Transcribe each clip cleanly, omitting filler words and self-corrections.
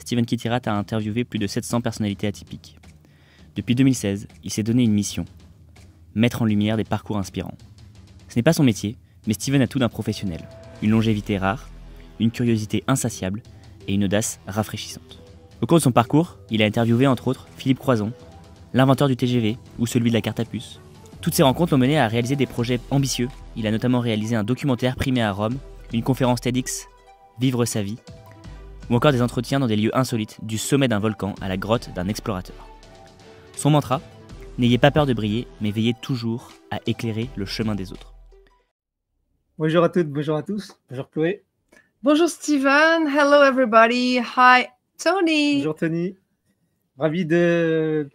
Steven Kitirat a interviewé plus de 700 personnalités atypiques. Depuis 2016, il s'est donné une mission, mettre en lumière des parcours inspirants. Ce n'est pas son métier, mais Steven a tout d'un professionnel. Une longévité rare, une curiosité insatiable et une audace rafraîchissante. Au cours de son parcours, il a interviewé entre autres Philippe Croizon, l'inventeur du TGV ou celui de la carte à puce. Toutes ces rencontres l'ont mené à réaliser des projets ambitieux. Il a notamment réalisé un documentaire primé à Rome, une conférence TEDx, Vivre sa vie, ou encore des entretiens dans des lieux insolites, du sommet d'un volcan à la grotte d'un explorateur. Son mantra, n'ayez pas peur de briller, mais veillez toujours à éclairer le chemin des autres. Bonjour à toutes, bonjour à tous. Bonjour Chloé. Bonjour Steven. Hello everybody. Hi Tony. Bonjour Tony. Ravi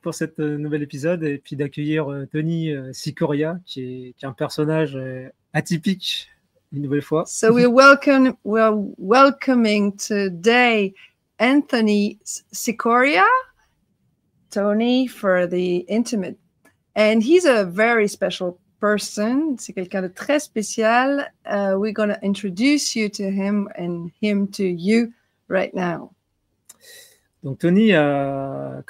pour cet nouvel épisode et puis d'accueillir Tony Cicoria, qui est un personnage atypique une nouvelle fois. So we're welcoming today Anthony Cicoria, Tony for the intimate, and he's a very special person. C'est quelqu'un de très spécial. We're going to introduce you to him and him to you right now. Donc Tony a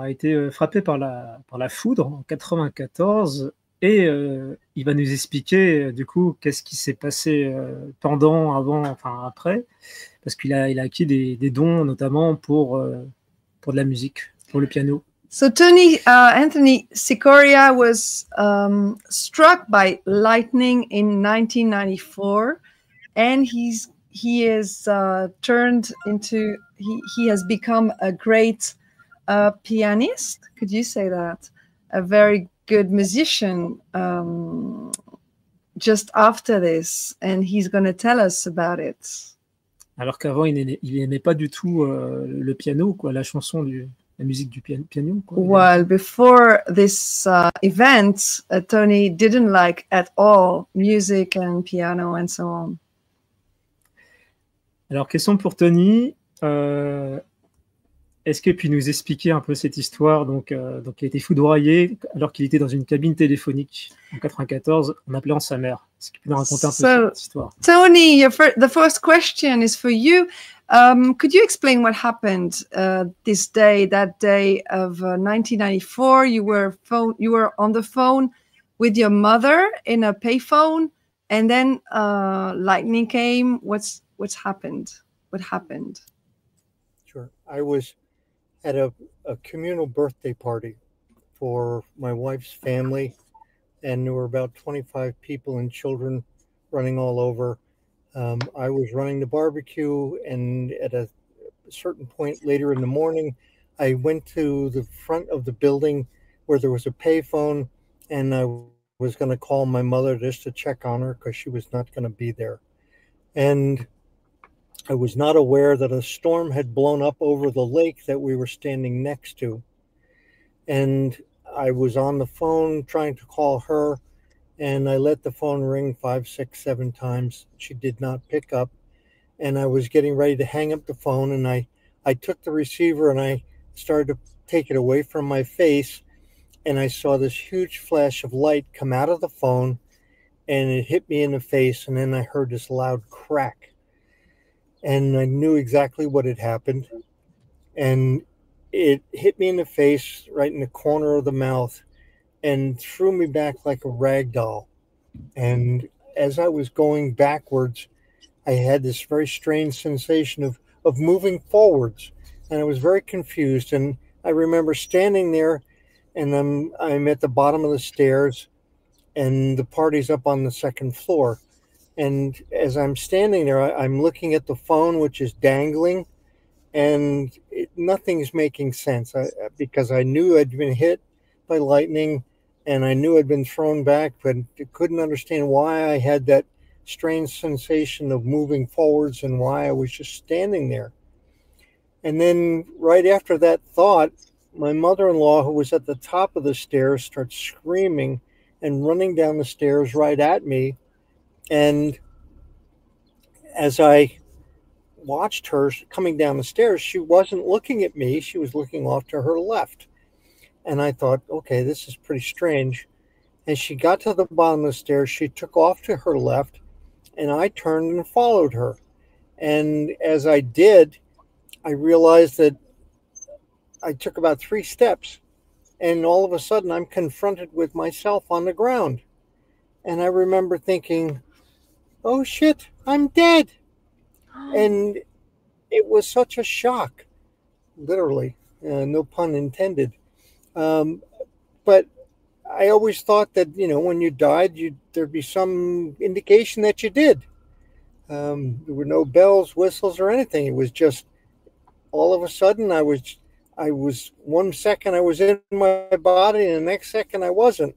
été frappé par la foudre en 94 et il va nous expliquer du coup qu'est-ce qui s'est passé pendant, avant, enfin après, parce qu'il a acquis des dons notamment pour de la musique, pour le piano. So Anthony Cicoria was struck by lightning in 1994, and he has become a great pianist. Could you say that? A very good musician just after this, and he's going to tell us about it. Alors qu'avant, il n'aimait pas du tout le piano, quoi, la musique du piano. Quoi. Well, before this event, Tony didn't like at all music and piano and so on. Alors, question pour Tony. Est-ce que tu peux nous expliquer un peu cette histoire? Donc, il a été foudroyé alors qu'il était dans une cabine téléphonique en 94 en appelant sa mère. Est-ce que tu peux nous raconter un peu cette histoire? Tony, the first question is for you. Could you explain what happened that day of 1994? You were on the phone with your mother in a payphone, and then lightning came. What happened? What happened? Sure. I was at a communal birthday party for my wife's family, and there were about 25 people and children running all over. I was running the barbecue, and at a certain point later in the morning, I went to the front of the building where there was a payphone, and I was going to call my mother just to check on her because she was not going to be there. And I was not aware that a storm had blown up over the lake that we were standing next to. And I was on the phone trying to call her, and I let the phone ring 5, 6, 7 times. She did not pick up. And I was getting ready to hang up the phone, and I took the receiver and I started to take it away from my face. And I saw this huge flash of light come out of the phone, and it hit me in the face. And then I heard this loud crack. And I knew exactly what had happened. And it hit me in the face, right in the corner of the mouth, and threw me back like a rag doll. And as I was going backwards, I had this very strange sensation of moving forwards. And I was very confused. And I remember standing there, and I'm at the bottom of the stairs, and the party's up on the second floor. And as I'm standing there, I'm looking at the phone, which is dangling, and nothing's making sense because I knew I'd been hit by lightning, and I knew I'd been thrown back, but I couldn't understand why I had that strange sensation of moving forwards and why I was just standing there. And then right after that thought, my mother-in-law, who was at the top of the stairs, starts screaming and running down the stairs right at me. And as I watched her coming down the stairs, she wasn't looking at me. She was looking off to her left. And I thought, okay, this is pretty strange. And she got to the bottom of the stairs. She took off to her left, and I turned and followed her. And as I did, I realized that I took about 3 steps, and all of a sudden I'm confronted with myself on the ground. And I remember thinking, oh shit, I'm dead. And it was such a shock, literally, no pun intended. But I always thought that, you know, when you died, there'd be some indication that you did. There were no bells, whistles, or anything. It was just all of a sudden I was 1 second I was in my body, and the next second I wasn't.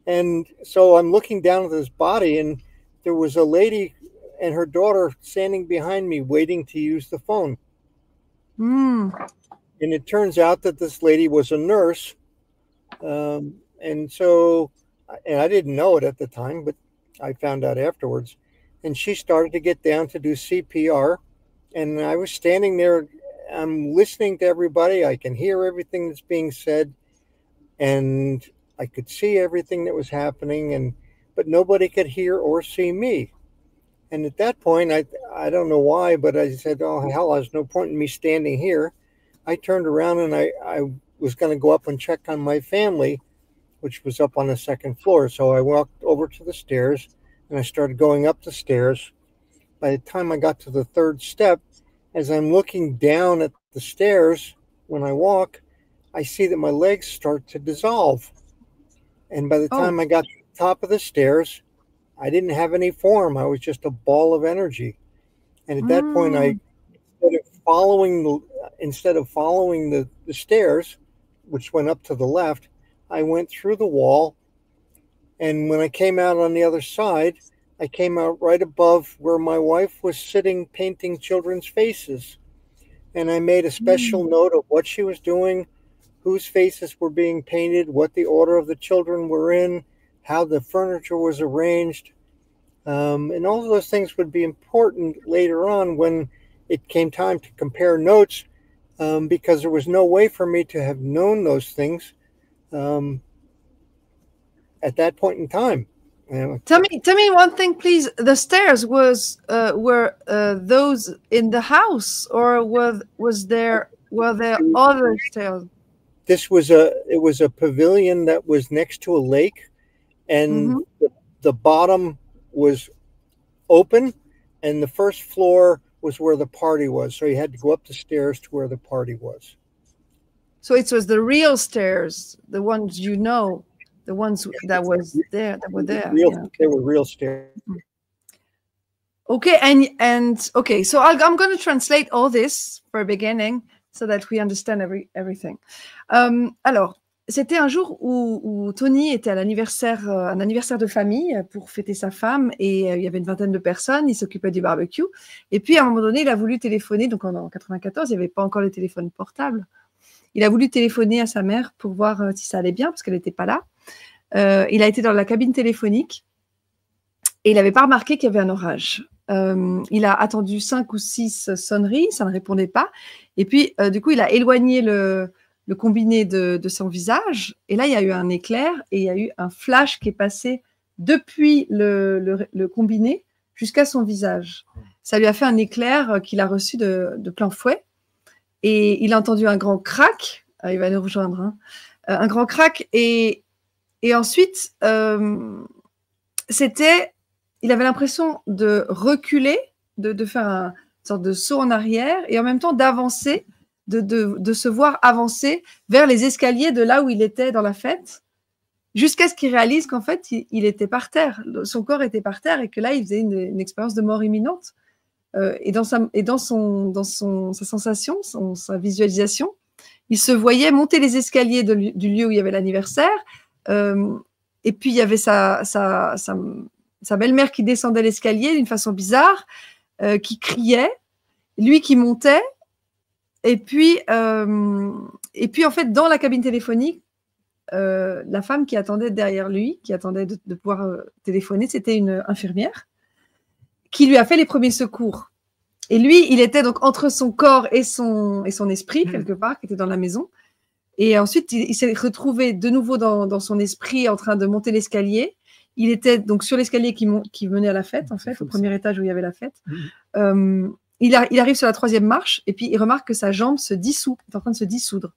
And so I'm looking down at this body, and there was a lady and her daughter standing behind me waiting to use the phone. And it turns out that this lady was a nurse. And I didn't know it at the time, but I found out afterwards. And she started to get down to do CPR. And I was standing there. I'm listening to everybody. I can hear everything that's being said. And I could see everything that was happening, but nobody could hear or see me. And at that point, I don't know why, but I said, oh, hell, there's no point in me standing here. I turned around and I was going to go up and check on my family, which was up on the 2nd floor. So I walked over to the stairs and I started going up the stairs. By the time I got to the 3rd step, as I'm looking down at the stairs, when I walk, I see that my legs start to dissolve. And by the time I got to the top of the stairs, I didn't have any form. I was just a ball of energy. And at that point, instead of following the stairs, which went up to the left, I went through the wall. And when I came out on the other side, I came out right above where my wife was sitting painting children's faces. And I made a special note of what she was doing, whose faces were being painted, what the order of the children were in, how the furniture was arranged. And all of those things would be important later on when it came time to compare notes, because there was no way for me to have known those things at that point in time. Tell me one thing, please. The stairs were those in the house, or were there other stairs? It was a pavilion that was next to a lake, and the bottom was open, and the 1st floor was where the party was. So you had to go up the stairs to where the party was. So it was the real stairs, the ones you know, the ones that were there. They were real stairs. Okay, and okay, so I'm going to translate all this for a beginning so that we understand everything. Alors, c'était un jour où Tony était à l'anniversaire, un anniversaire de famille pour fêter sa femme, et il y avait une vingtaine de personnes, il s'occupait du barbecue, et puis à un moment donné, il a voulu téléphoner, donc en 94, il n'y avait pas encore les téléphones portables, il a voulu téléphoner à sa mère pour voir si ça allait bien, parce qu'elle n'était pas là. Il a été dans la cabine téléphonique, et il n'avait pas remarqué qu'il y avait un orage. Il a attendu 5 ou 6 sonneries, ça ne répondait pas, et puis du coup, il a éloigné le combiné de son visage, et là il y a eu un éclair et il y a eu un flash qui est passé depuis le combiné jusqu'à son visage. Ça lui a fait un éclair qu'il a reçu de plein fouet, et il a entendu un grand crack. Il va nous rejoindre, hein. Un grand crack, et ensuite il avait l'impression de reculer, de faire une sorte de saut en arrière, et en même temps d'avancer, de se voir avancer vers les escaliers de là où il était dans la fête, jusqu'à ce qu'il réalise qu'en fait, il était par terre, son corps était par terre, et que là, il faisait une expérience de mort imminente. Et dans sa sensation, sa visualisation, il se voyait monter les escaliers du lieu où il y avait l'anniversaire, et puis il y avait sa belle-mère qui descendait l'escalier d'une façon bizarre, qui criait, lui qui montait. Et puis, en fait, dans la cabine téléphonique, la femme qui attendait derrière lui, qui attendait de pouvoir téléphoner, c'était une infirmière qui lui a fait les premiers secours. Et lui, il était donc entre son corps et son esprit, quelque part, qui était dans la maison. Et ensuite, il s'est retrouvé de nouveau dans son esprit en train de monter l'escalier. Il était donc sur l'escalier qui menait à la fête, en fait, au premier étage où il y avait la fête. il arrive sur la 3e marche et puis il remarque que sa jambe se dissout, est en train de se dissoudre.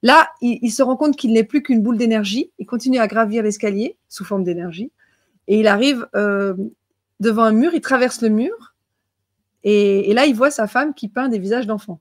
Là, il se rend compte qu'il n'est plus qu'une boule d'énergie. Il continue à gravir l'escalier sous forme d'énergie. Et il arrive devant un mur, il traverse le mur. Et là, il voit sa femme qui peint des visages d'enfants.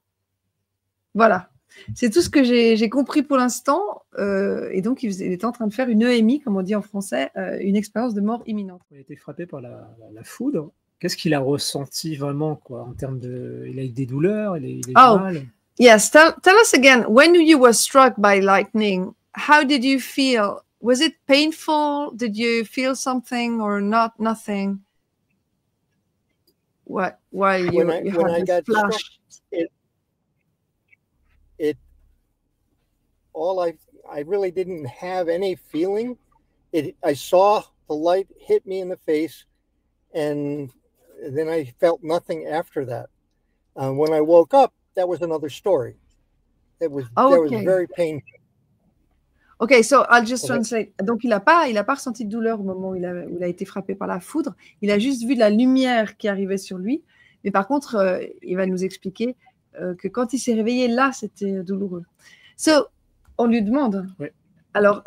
Voilà. C'est tout ce que j'ai compris pour l'instant. Et donc, il était en train de faire une EMI, comme on dit en français, une expérience de mort imminente. Il a été frappé par la foudre. Qu'est-ce qu'il a ressenti vraiment, quoi, en termes de... Il a eu des douleurs, il a eu mal. Yes, tell us again, when you were struck by lightning, how did you feel? Was it painful? Did you feel something or not? Nothing? What? While you when I got flash? Struck, I really didn't have any feeling. I saw the light hit me in the face, and then I felt nothing after that. When I woke up, that was another story. That was very painful. Okay, so I'll just translate. Donc, il n'a pas ressenti de douleur au moment où il a été frappé par la foudre. Il a juste vu la lumière qui arrivait sur lui. Mais par contre, il va nous expliquer que quand il s'est réveillé, là, c'était douloureux. So, on lui demande. Oui. Alors,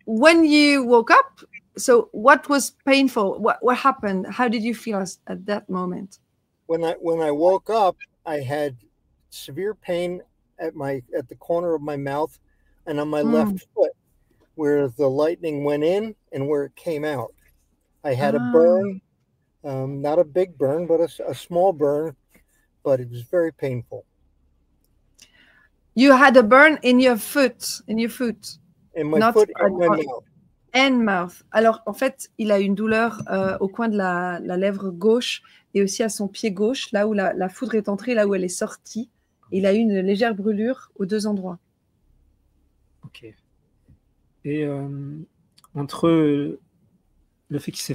when you woke up, so what was painful? What happened? How did you feel at that moment? When I woke up, I had severe pain at the corner of my mouth and on my left foot, where the lightning went in and where it came out. I had a burn, not a big burn, but a small burn, but it was very painful. You had a burn in your foot. In my foot and my mouth. And mouth. Alors, en fait, il a une douleur au coin de la lèvre gauche et aussi à son pied gauche, là où la foudre est entrée, là où elle est sortie. Il a eu une légère brûlure aux 2 endroits. Ok. Et entre le fait qu'il s'est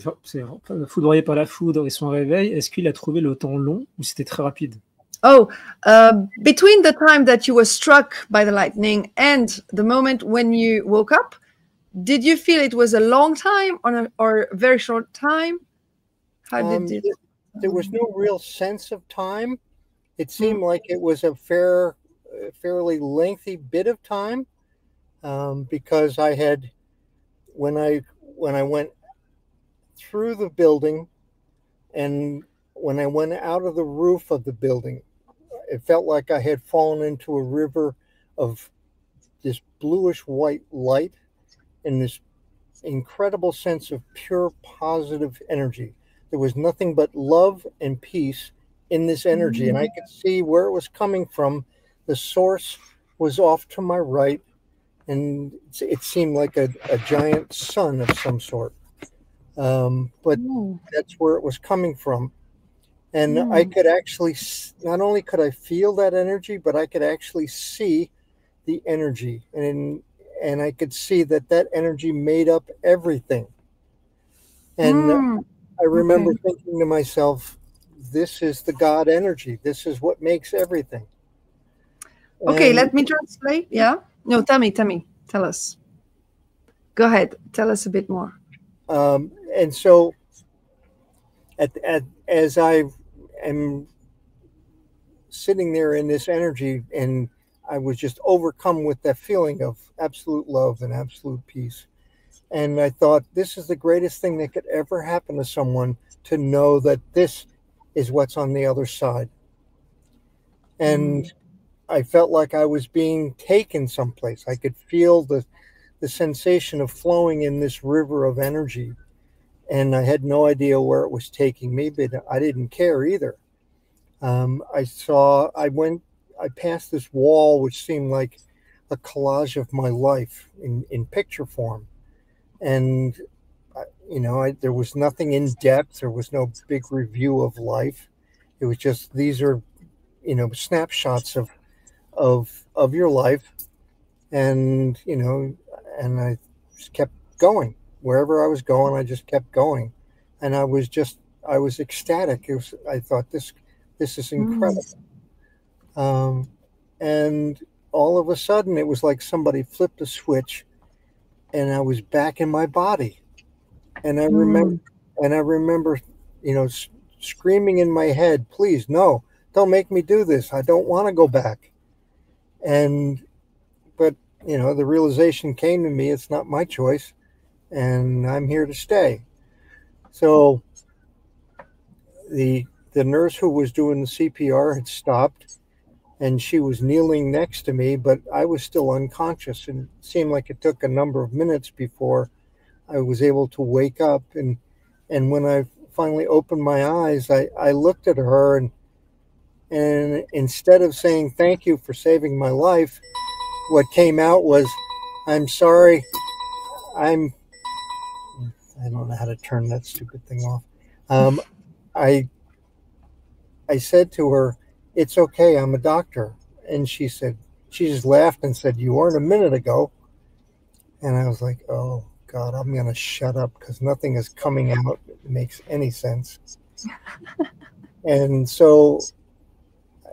foudroyé par la foudre et son réveil, est-ce qu'il a trouvé le temps long ou c'était très rapide? Between the time that you were struck by the lightning and the moment when you woke up, did you feel it was a long time or a very short time? How did it? There was no real sense of time. It seemed like it was a fairly lengthy bit of time, because I had, when I went through the building and when I went out of the roof of the building, it felt like I had fallen into a river of this bluish white light and this incredible sense of pure positive energy. There was nothing but love and peace in this energy, and I could see where it was coming from. The source was off to my right, and it seemed like a giant sun of some sort. But that's where it was coming from. And I could actually, not only could I feel that energy, but I could actually see the energy. And I could see that energy made up everything. And I remember thinking to myself, this is the God energy. This is what makes everything. Okay, let me translate. Yeah. No, Tammy, tell us. Go ahead. Tell us a bit more. And so as I am sitting there in this energy, and I was just overcome with that feeling of absolute love and absolute peace. And I thought, this is the greatest thing that could ever happen to someone, to know that this is what's on the other side. And I felt like I was being taken someplace. I could feel the sensation of flowing in this river of energy. And I had no idea where it was taking me, but I didn't care either. I passed this wall, which seemed like a collage of my life in picture form. And, there was nothing in depth. There was no big review of life. It was just, these are, snapshots of your life. And, and I just kept going. Wherever I was going, I just kept going. And I was ecstatic. I thought, this is incredible. And all of a sudden, it was like somebody flipped a switch, and I was back in my body. And I remember, screaming in my head, please, no, don't make me do this. I don't want to go back. But you know, the realization came to me, it's not my choice, and I'm here to stay. So the nurse who was doing the CPR had stopped, and she was kneeling next to me, but I was still unconscious, and it seemed like it took a number of minutes before I was able to wake up. And when I finally opened my eyes, I looked at her, and instead of saying thank you for saving my life, what came out was, I'm sorry, I don't know how to turn that stupid thing off. I said to her, it's okay, I'm a doctor. And she just laughed and said, you weren't a minute ago. And I was like, oh God, I'm going to shut up because nothing is coming out that makes any sense. And so,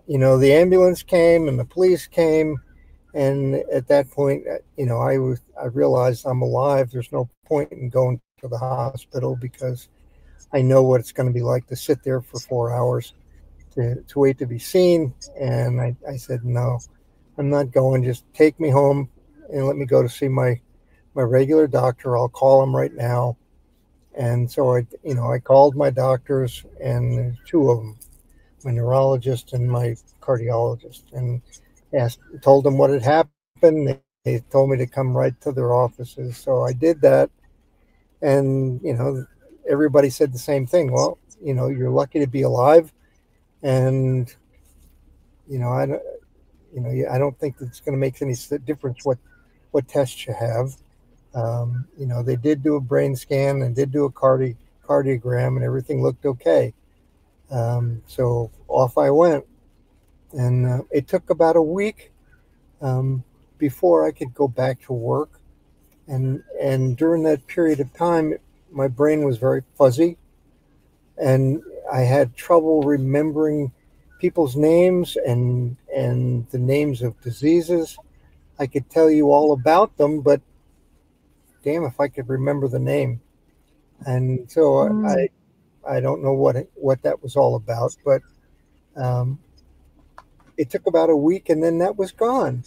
you know, the ambulance came and the police came. And at that point, you know, I realized I'm alive. There's no point in going to the hospital because I know what it's going to be like to sit there for 4 hours to wait to be seen. And I said, no, I'm not going. Just take me home and let me go to see my regular doctor. I'll call him right now. And so I called my doctors, and there's two of them, my neurologist and my cardiologist, and told them what had happened. They told me to come right to their offices. So I did that. And, you know, everybody said the same thing. Well, you know, you're lucky to be alive. And, you know, I don't think it's going to make any difference what tests you have. You know, they did do a brain scan and did do a cardiogram, and everything looked okay. So off I went. And it took about a week before I could go back to work. And during that period of time, my brain was very fuzzy, and I had trouble remembering people's names and the names of diseases. I could tell you all about them, but damn if I could remember the name. And so I don't know what that was all about, but it took about a week, and then that was gone.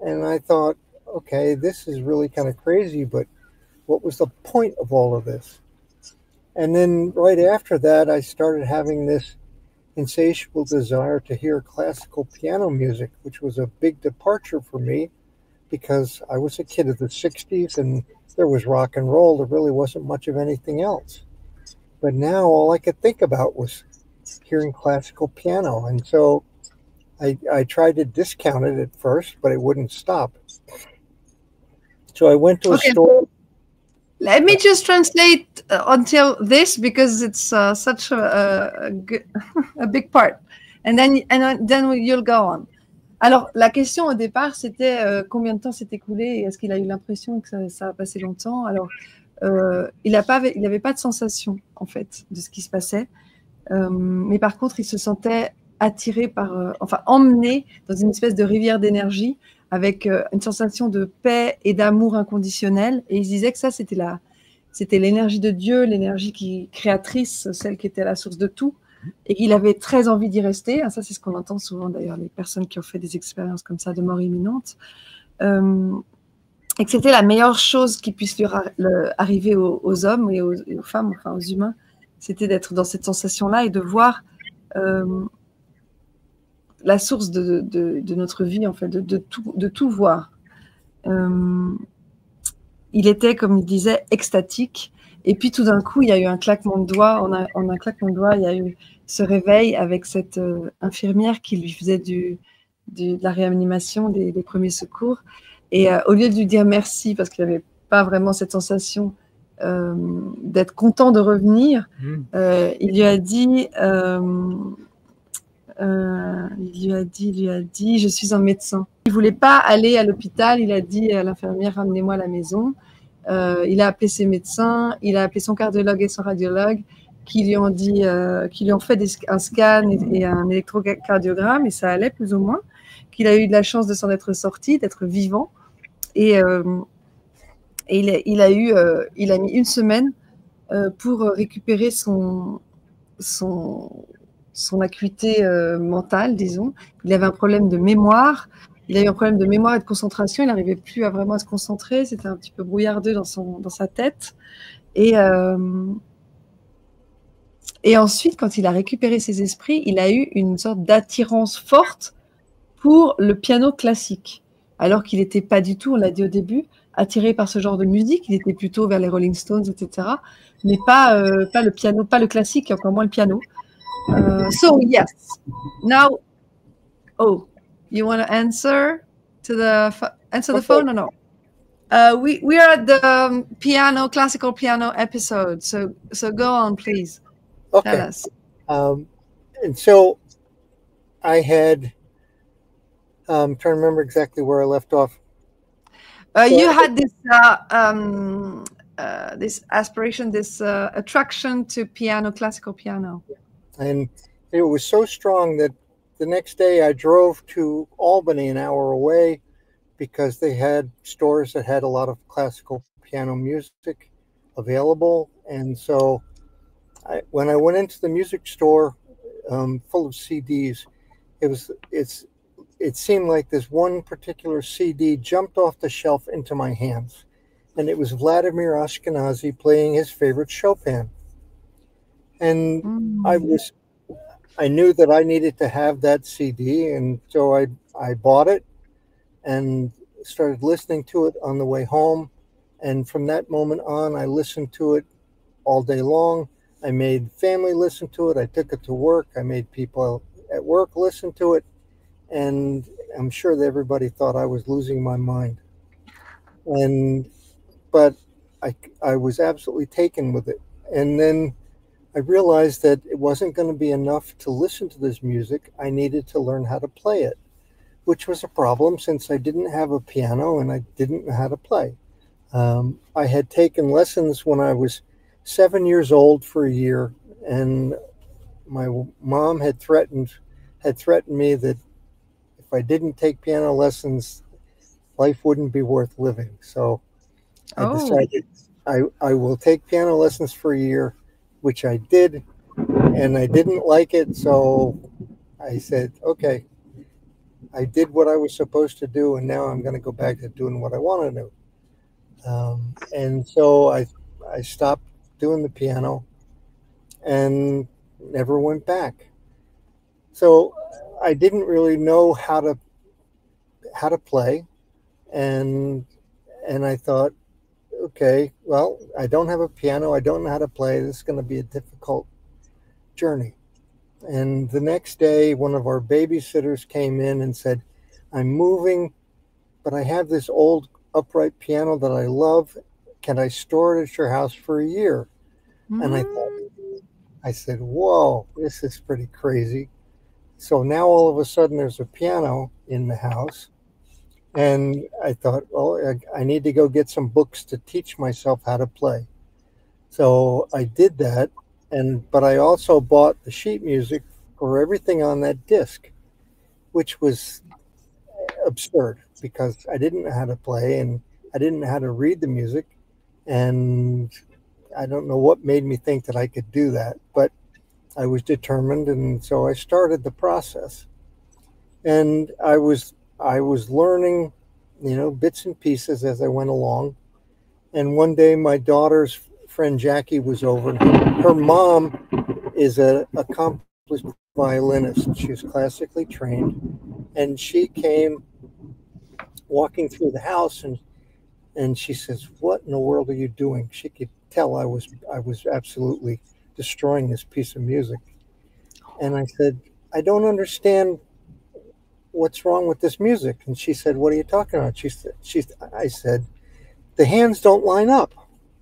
And I thought, okay, this is really kind of crazy, but what was the point of all of this? And then right after that, I started having this insatiable desire to hear classical piano music, which was a big departure for me because I was a kid of the 60s and there was rock and roll. There really wasn't much of anything else. But now all I could think about was hearing classical piano. And so I tried to discount it at first, but it wouldn't stop. So I went to a store. Let me just translate until this because it's such a big part. And then you'll go on. Alors, la question au départ, c'était combien de temps s'est écoulé et est-ce qu'il a eu l'impression que ça a passé longtemps? Alors, il n'avait pas de sensation, en fait, de ce qui se passait. Mais par contre, il se sentait attiré par, emmené dans une espèce de rivière d'énergie avec une sensation de paix et d'amour inconditionnel. Et il se disait que ça, c'était l'énergie de Dieu, l'énergie créatrice, celle qui était à la source de tout. Et qu'il avait très envie d'y rester. Ça, c'est ce qu'on entend souvent, d'ailleurs, les personnes qui ont fait des expériences comme ça de mort imminente. Et que c'était la meilleure chose qui puisse arriver aux hommes et aux femmes, enfin aux humains, c'était d'être dans cette sensation-là et de voir la source de notre vie, en fait, de tout voir. Il était, comme il disait, extatique. Et puis, tout d'un coup, il y a eu un claquement de doigts. En un claquement de doigts, il y a eu ce réveil avec cette infirmière qui lui faisait de la réanimation, des premiers secours. Et au lieu de lui dire merci, parce qu'il n'avait pas vraiment cette sensation d'être content de revenir, il lui a dit, je suis un médecin. Il ne voulait pas aller à l'hôpital. Il a dit à l'infirmière, ramenez-moi à la maison. Il a appelé ses médecins, il a appelé son cardiologue et son radiologue qui lui ont dit, qui lui ont fait un scan et un électrocardiogramme et ça allait plus ou moins, qu'il a eu de la chance de s'en être sorti, d'être vivant et il a mis une semaine pour récupérer son son acuité mentale, disons. Il avait un problème de mémoire. Il a eu un problème de mémoire et de concentration. Il n'arrivait plus à vraiment se concentrer. C'était un petit peu brouillardeux dans sa tête. Et ensuite, quand il a récupéré ses esprits, il a eu une sorte d'attirance forte pour le piano classique. Alors qu'il n'était pas du tout, on l'a dit au début, attiré par ce genre de musique. Il était plutôt vers les Rolling Stones, etc. Mais pas le piano, pas le classique, et encore moins le piano. So, yes. Now, you want to answer the phone or no? We are at the classical piano episode. So go on, please. Okay. Tell us. And so I had, I'm trying to remember exactly where I left off. You had this aspiration, this attraction to piano, classical piano. And it was so strong that the next day I drove to Albany, an hour away, because they had stores that had a lot of classical piano music available. And so when I went into the music store full of CDs, it seemed like this one particular CD jumped off the shelf into my hands. And it was Vladimir Ashkenazy playing his favorite Chopin. And I knew that I needed to have that CD, and so I bought it and started listening to it on the way home. And from that moment on, I listened to it all day long. I made family listen to it. I took it to work. I made people at work listen to it. And I'm sure that everybody thought I was losing my mind. But I was absolutely taken with it. And then I realized that it wasn't going to be enough to listen to this music. I needed to learn how to play it, which was a problem since I didn't have a piano and I didn't know how to play. I had taken lessons when I was 7 years old for a year, and my mom had threatened me that if I didn't take piano lessons, life wouldn't be worth living. So I decided I will take piano lessons for a year, which I did, and I didn't like it. So I said, okay, I did what I was supposed to do, and now I'm going to go back to doing what I want to do. And so I stopped doing the piano and never went back. So I didn't really know how to play, and I thought, okay, well, I don't have a piano. I don't know how to play. This is going to be a difficult journey. And the next day, one of our babysitters came in and said, I'm moving, but I have this old upright piano that I love. Can I store it at your house for a year? And I said, whoa, this is pretty crazy. So now all of a sudden there's a piano in the house. And I thought, well, I need to go get some books to teach myself how to play. So I did that. But I also bought the sheet music for everything on that disc, which was absurd because I didn't know how to play and I didn't know how to read the music. And I don't know what made me think that I could do that, but I was determined. And so I started the process, and I was learning, bits and pieces as I went along. And one day my daughter's friend Jackie was over. Her mom is an accomplished violinist. She's classically trained, and she came walking through the house and she says, what in the world are you doing? She could tell I was absolutely destroying this piece of music. And I said, I don't understand what's wrong with this music. And she said, what are you talking about? I said, the hands don't line up.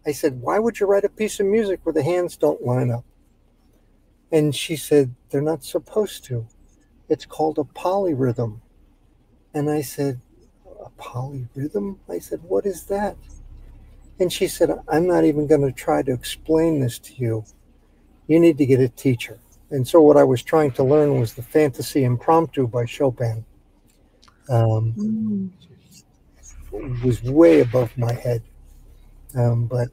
I said, why would you write a piece of music where the hands don't line up? And she said, they're not supposed to. It's called a polyrhythm. And I said, a polyrhythm? I said, what is that? And she said, I'm not even going to try to explain this to you. You need to get a teacher. And so what I was trying to learn was the Fantasy Impromptu by Chopin. It was way above my head, but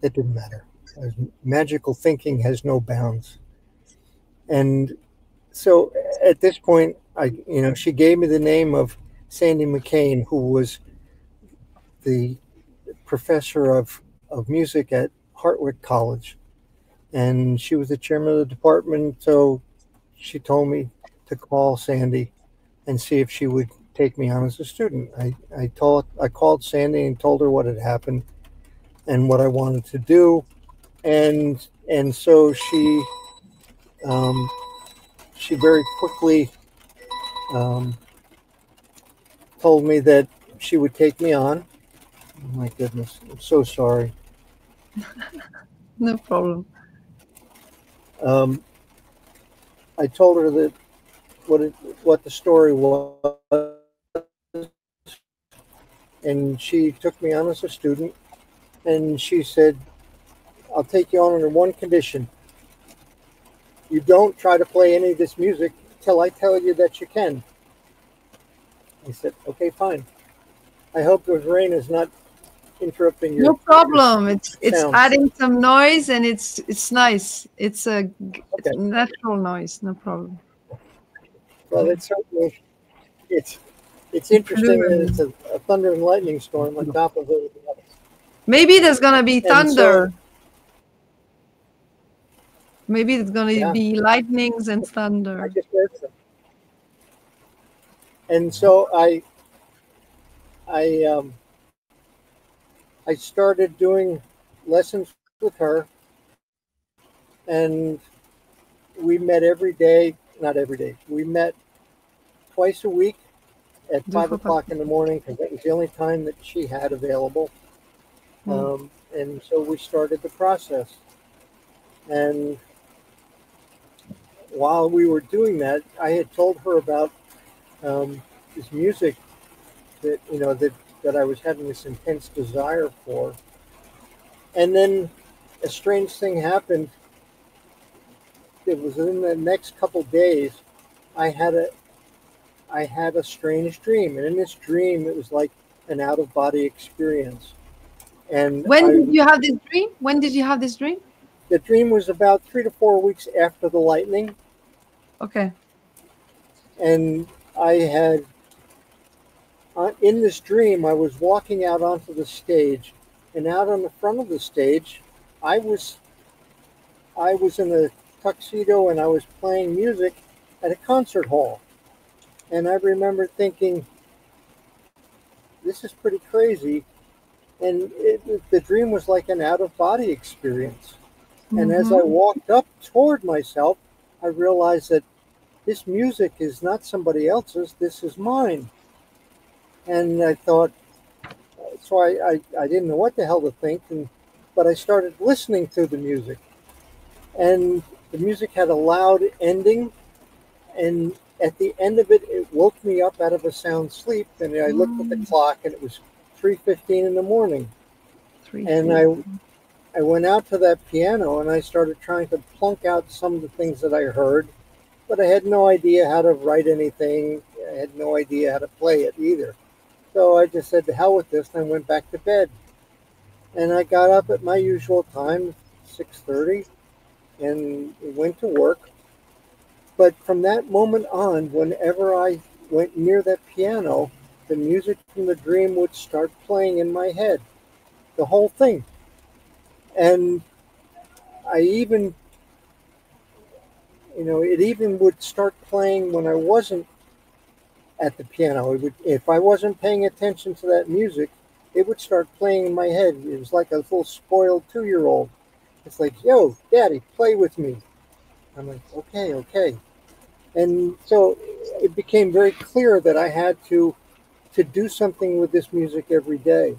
it didn't matter. Magical thinking has no bounds. And so at this point, she gave me the name of Sandy McCain, who was the professor of music at Hartwick College. And she was the chairman of the department. So she told me to call Sandy and see if she would take me on as a student. I called Sandy and told her what had happened and what I wanted to do. And so she very quickly told me that she would take me on. Oh my goodness, I'm so sorry. No problem. I told her that what the story was, and she took me on as a student, and she said, I'll take you on under one condition. You don't try to play any of this music till I tell you that you can. I said, okay, fine. I hope the rain is not interrupting your... No problem. It's sound. adding some noise, and it's nice. It's a natural noise. No problem. Well, it's certainly it's interesting that it's a thunder and lightning storm on top of everything else. Maybe there's gonna be thunder. So, maybe there's gonna be lightnings and thunder. I just read them. And so I started doing lessons with her, and we met every day. Not every day. We met twice a week at 5 o'clock in the morning, because that was the only time that she had available. And so we started the process. And while we were doing that, I had told her about this music that that I was having this intense desire for. And then a strange thing happened. It was in the next couple days, I had a strange dream, and in this dream, it was like an out-of-body experience. And when did you have this dream? When did you have this dream? The dream was about 3 to 4 weeks after the lightning. Okay. And I had, in this dream, I was walking out onto the stage, and out on the front of the stage, I was in a tuxedo, and I was playing music at a concert hall. And I remember thinking, this is pretty crazy. And the dream was like an out-of-body experience. And as I walked up toward myself, I realized that this music is not somebody else's, this is mine. And I thought, so I didn't know what the hell to think, but I started listening to the music. And the music had a loud ending, and at the end of it, it woke me up out of a sound sleep, and I looked at the clock, and it was 3:15 in the morning. And I went out to that piano, and I started trying to plunk out some of the things that I heard, but I had no idea how to write anything. I had no idea how to play it either. So I just said, to hell with this, and I went back to bed. And I got up at my usual time, 6:30, and went to work. But from that moment on, whenever I went near that piano, the music from the dream would start playing in my head, the whole thing. And I even, it even would start playing when I wasn't at the piano. If I wasn't paying attention to that music, it would start playing in my head. It was like a little spoiled 2-year-old. It's like, yo, Daddy, play with me. I'm like, okay. And so it became very clear that I had to do something with this music every day.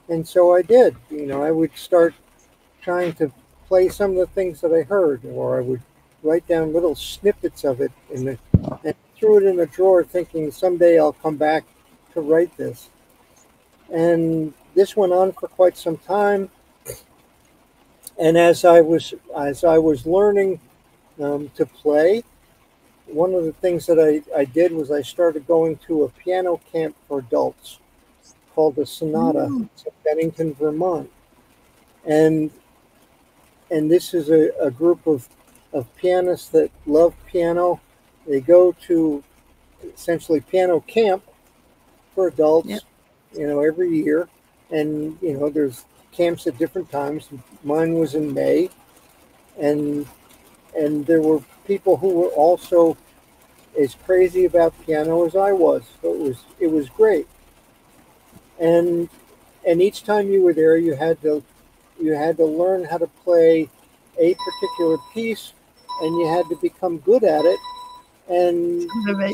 And so I did. I would start trying to play some of the things that I heard, or I would write down little snippets of it and threw it in a drawer thinking someday I'll come back to write this. And this went on for quite some time. And as I was learning to play, one of the things that I did was I started going to a piano camp for adults called the Sonata. It's in Bennington, Vermont. And this is a group of pianists that love piano they go to essentially piano camp for adults, Yep. Every year. And, there's camps at different times. Mine was in May. And there were people who were also as crazy about piano as I was. So it was great. And each time you were there, you had to learn how to play a particular piece, and you had to become good at it. And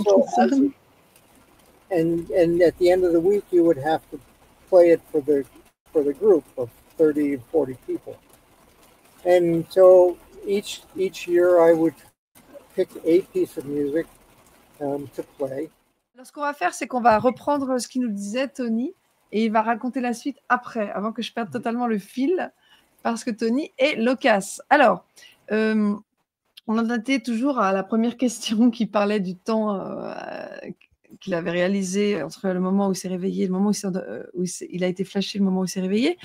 so and at the end of the week, you would have to play it for the group of 30 and 40 people. And so each year, I would pick a piece of music to play. Alors, ce qu'on va faire, c'est qu'on va reprendre ce qu'il nous disait, Tony, et il va raconter la suite après, avant que je perde totalement le fil, parce que Tony est loquace. Alors, on en était toujours à la première question qui parlait du temps qu'il avait réalisé entre le moment où il s'est réveillé et le moment où il a été flashé, le moment où il s'est réveillé.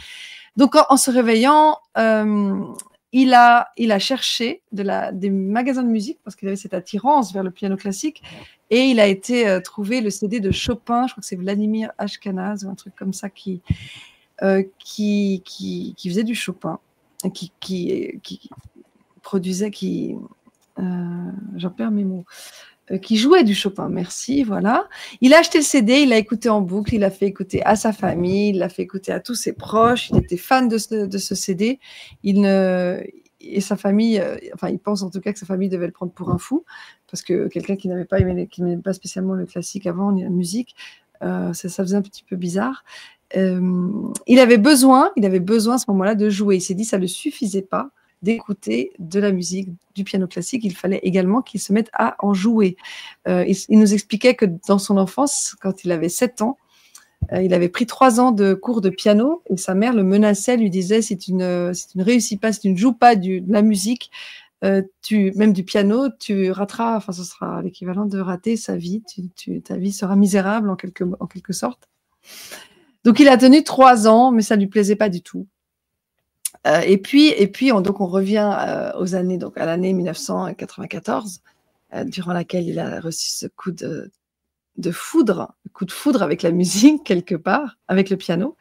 Donc, en se réveillant, il a cherché des magasins de musique parce qu'il avait cette attirance vers le piano classique et il a été trouver le CD de Chopin, je crois que c'est Vladimir Ashkenaz ou un truc comme ça qui faisait du Chopin, qui produisait, j'en perds mes mots, qui jouait du Chopin, merci, voilà. Il a acheté le CD, il l'a écouté en boucle, il l'a fait écouter à sa famille, il l'a fait écouter à tous ses proches, il était fan de ce CD. Et sa famille, il pense en tout cas que sa famille devait le prendre pour un fou, parce que quelqu'un qui n'aimait pas spécialement le classique avant, ni la musique, ça faisait un petit peu bizarre. Il avait besoin à ce moment-là de jouer. Il s'est dit ça ne suffisait pas d'écouter de la musique, du piano classique, il fallait également qu'il se mette à en jouer. Il nous expliquait que dans son enfance, quand il avait 7 ans, il avait pris 3 ans de cours de piano et sa mère le menaçait, lui disait si tu ne réussis pas, si tu ne joues pas de la musique, même du piano, tu rateras, ce sera l'équivalent de rater sa vie, ta vie sera misérable en quelque sorte. Donc il a tenu 3 ans, mais ça ne lui plaisait pas du tout. Et puis donc on revient aux années, donc à l'année 1994, durant laquelle il a reçu ce coup de foudre avec la musique quelque part, avec le piano.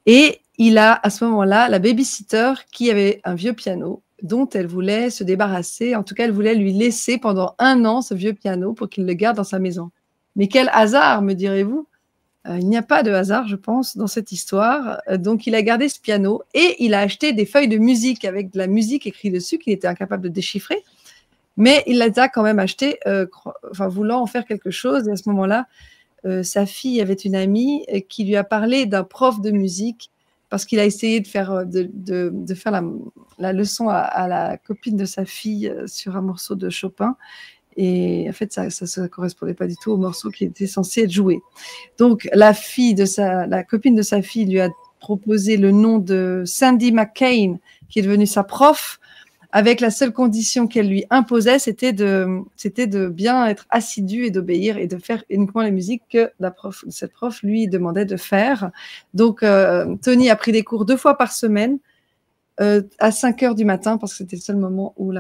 Et il a à ce moment-là la babysitter qui avait un vieux piano dont elle voulait se débarrasser. En tout cas, elle voulait lui laisser pendant 1 an ce vieux piano pour qu'il le garde dans sa maison. Mais quel hasard, me direz-vous? Il n'y a pas de hasard, je pense, dans cette histoire. Donc, il a gardé ce piano et il a acheté des feuilles de musique avec de la musique écrite dessus qu'il était incapable de déchiffrer. Mais il les a quand même achetées, voulant en faire quelque chose. Et à ce moment-là, sa fille avait une amie qui lui a parlé d'un prof de musique parce qu'il a essayé de faire, de faire la leçon à la copine de sa fille sur un morceau de Chopin. Et en fait, ça ne correspondait pas du tout au morceau qui était censé être joué. Donc, la copine de sa fille lui a proposé le nom de Sandy McCain, qui est devenue sa prof, avec la seule condition qu'elle lui imposait, c'était de bien être assidu et d'obéir et de faire uniquement la musique que cette prof lui demandait de faire. Donc, Tony a pris des cours 2 fois par semaine, à 5 heures du matin, parce que c'était le seul moment où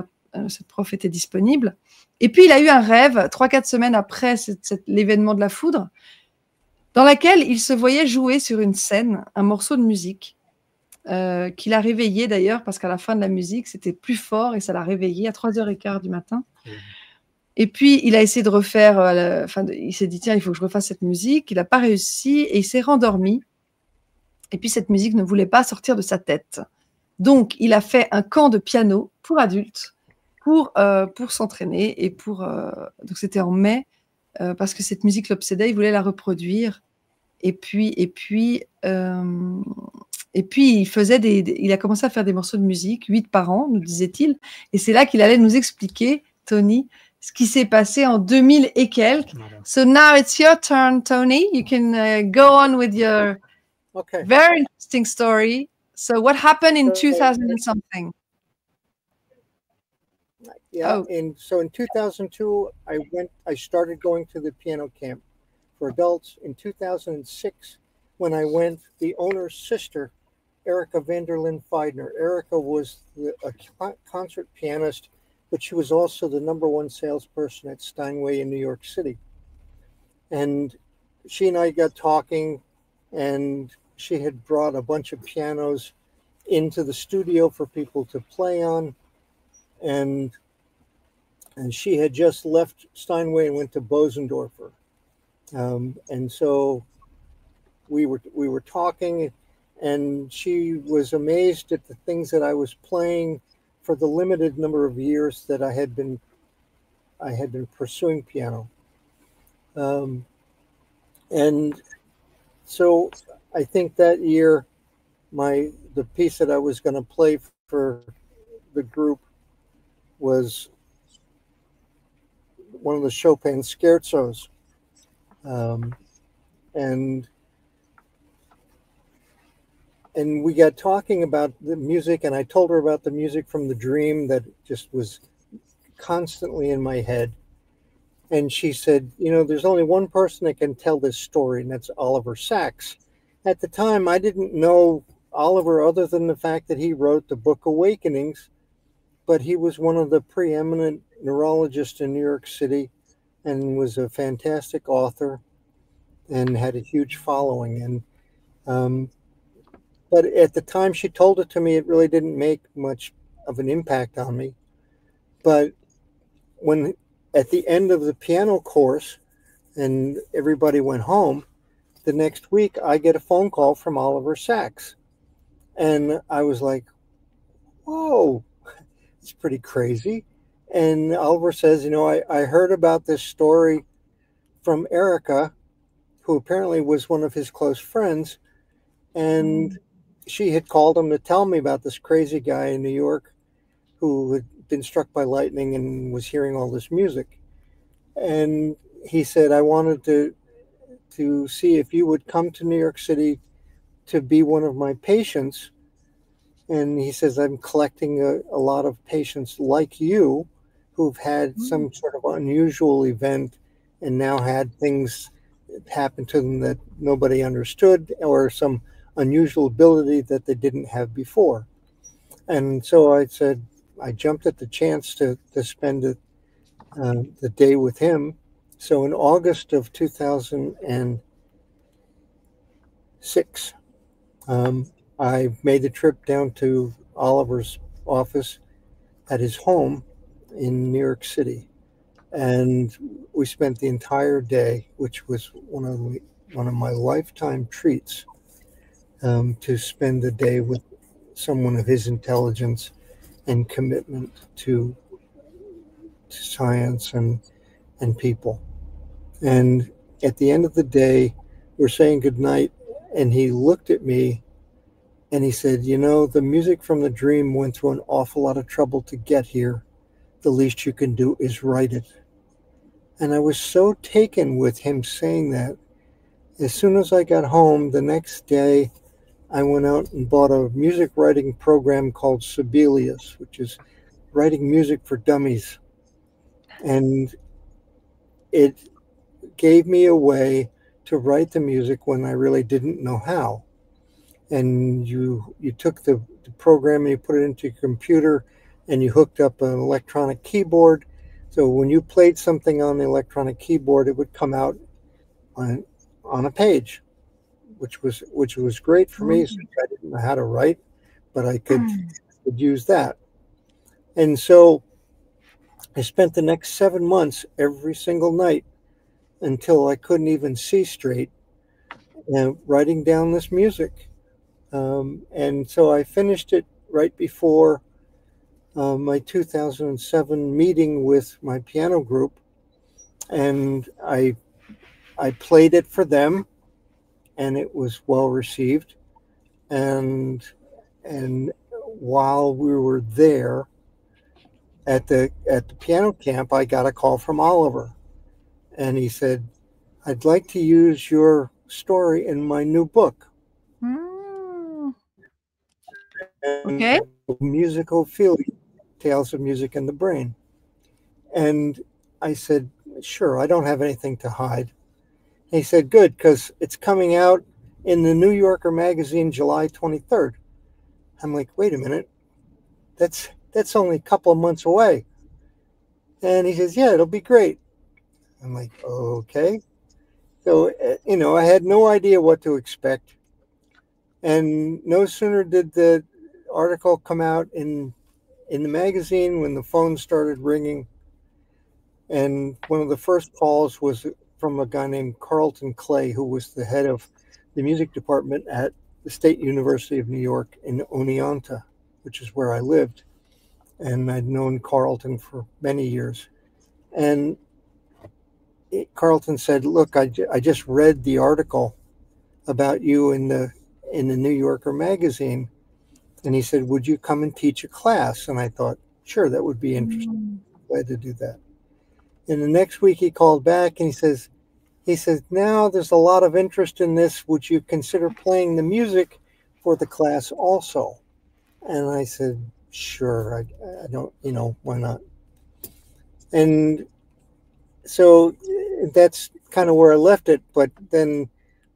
cette prof était disponible. Et puis, il a eu un rêve 3-4 semaines après l'événement de la foudre, dans laquelle il se voyait jouer sur une scène un morceau de musique qu'il a réveillé d'ailleurs, parce qu'à la fin de la musique, c'était plus fort et ça l'a réveillé à 3h15 du matin. Et puis, il a essayé de refaire, il s'est dit, tiens, il faut que je refasse cette musique. Il n'a pas réussi et il s'est rendormi. Et puis, cette musique ne voulait pas sortir de sa tête. Donc, il a fait un camp de piano pour adultes pour s'entraîner. Et donc, c'était en mai, parce que cette musique l'obsédait, il voulait la reproduire. Et puis il a commencé à faire des morceaux de musique, 8 par an, nous disait-il. Et c'est là qu'il allait nous expliquer, Tony, ce qui s'est passé en 2000 et quelques. So now it's your turn, Tony. You can go on with your very interesting story. So what happened in 2000 and something? Yeah, so in 2002, I started going to the piano camp for adults. In 2006, when I went, the owner's sister, Erica Vanderlyn Feidner. Erica was a concert pianist but she was also the #1 salesperson at Steinway in New York City. And she and I got talking, and she had brought a bunch of pianos into the studio for people to play on. And she had just left Steinway and went to Bosendorfer. And so we were talking, and she was amazed at the things that I was playing for the limited number of years that I had been pursuing piano. And so I think that year, the piece that I was going to play for the group was one of the Chopin scherzos. And we got talking about the music, and I told her about the music from The Dream that just was constantly in my head. And she said, you know, there's only one person that can tell this story, and that's Oliver Sacks. At the time, I didn't know Oliver other than the fact that he wrote the book Awakenings, but he was one of the preeminent neurologists in New York City and was a fantastic author and had a huge following. And but at the time she told it to me, it really didn't make much of an impact on me. But when at the end of the piano course and everybody went home, the next week I get a phone call from Oliver Sacks. And I was like, whoa, it's pretty crazy. And Oliver says, you know, I heard about this story from Erica, who apparently was one of his close friends. And she had called him to tell me about this crazy guy in New York who had been struck by lightning and was hearing all this music. And he said, I wanted to see if you would come to New York City to be one of my patients. And he says, I'm collecting a lot of patients like you who've had some sort of unusual event and now had things happen to them that nobody understood, or some unusual ability that they didn't have before. And so I said, I jumped at the chance to spend the day with him. So in August of 2006, I made the trip down to Oliver's office at his home in New York City. And we spent the entire day, which was one of my lifetime treats, to spend the day with someone of his intelligence and commitment to science and people. And at the end of the day, we're saying goodnight, and he looked at me and he said, you know, the music from The Dream went through an awful lot of trouble to get here. The least you can do is write it. And I was so taken with him saying that. As soon as I got home the next day, I went out and bought a music writing program called Sibelius, which is writing music for dummies. And it gave me a way to write the music when I really didn't know how. And you took the program and you put it into your computer and you hooked up an electronic keyboard. So when you played something on the electronic keyboard, it would come out on a page, which was great for me since I didn't know how to write, but I could use that. And so I spent the next 7 months every single night until I couldn't even see straight, writing down this music. And so I finished it right before my 2007 meeting with my piano group, and I played it for them, and it was well received. And while we were there at the piano camp, I got a call from Oliver, and he said, I'd like to use your story in my new book. Okay. Musicophilia, Tales of Music and the Brain. And I said, sure, I don't have anything to hide. And he said, good, because it's coming out in the New Yorker magazine July 23rd. I'm like, wait a minute, that's only a couple of months away. And he says, yeah, it'll be great. I'm like, okay. So, you know, I had no idea what to expect. And no sooner did the article come out in the magazine when the phone started ringing. And one of the first calls was from a guy named Carlton Clay, who was the head of the music department at the State University of New York in Oneonta, which is where I lived. And I'd known Carlton for many years. And Carlton said, look, I just read the article about you in the New Yorker magazine. And he said, would you come and teach a class? And I thought, sure, that would be interesting. Glad to do that. And the next week he called back and he says, now there's a lot of interest in this. Would you consider playing the music for the class also? And I said, sure, I don't, you know, why not? And so that's kind of where I left it. But then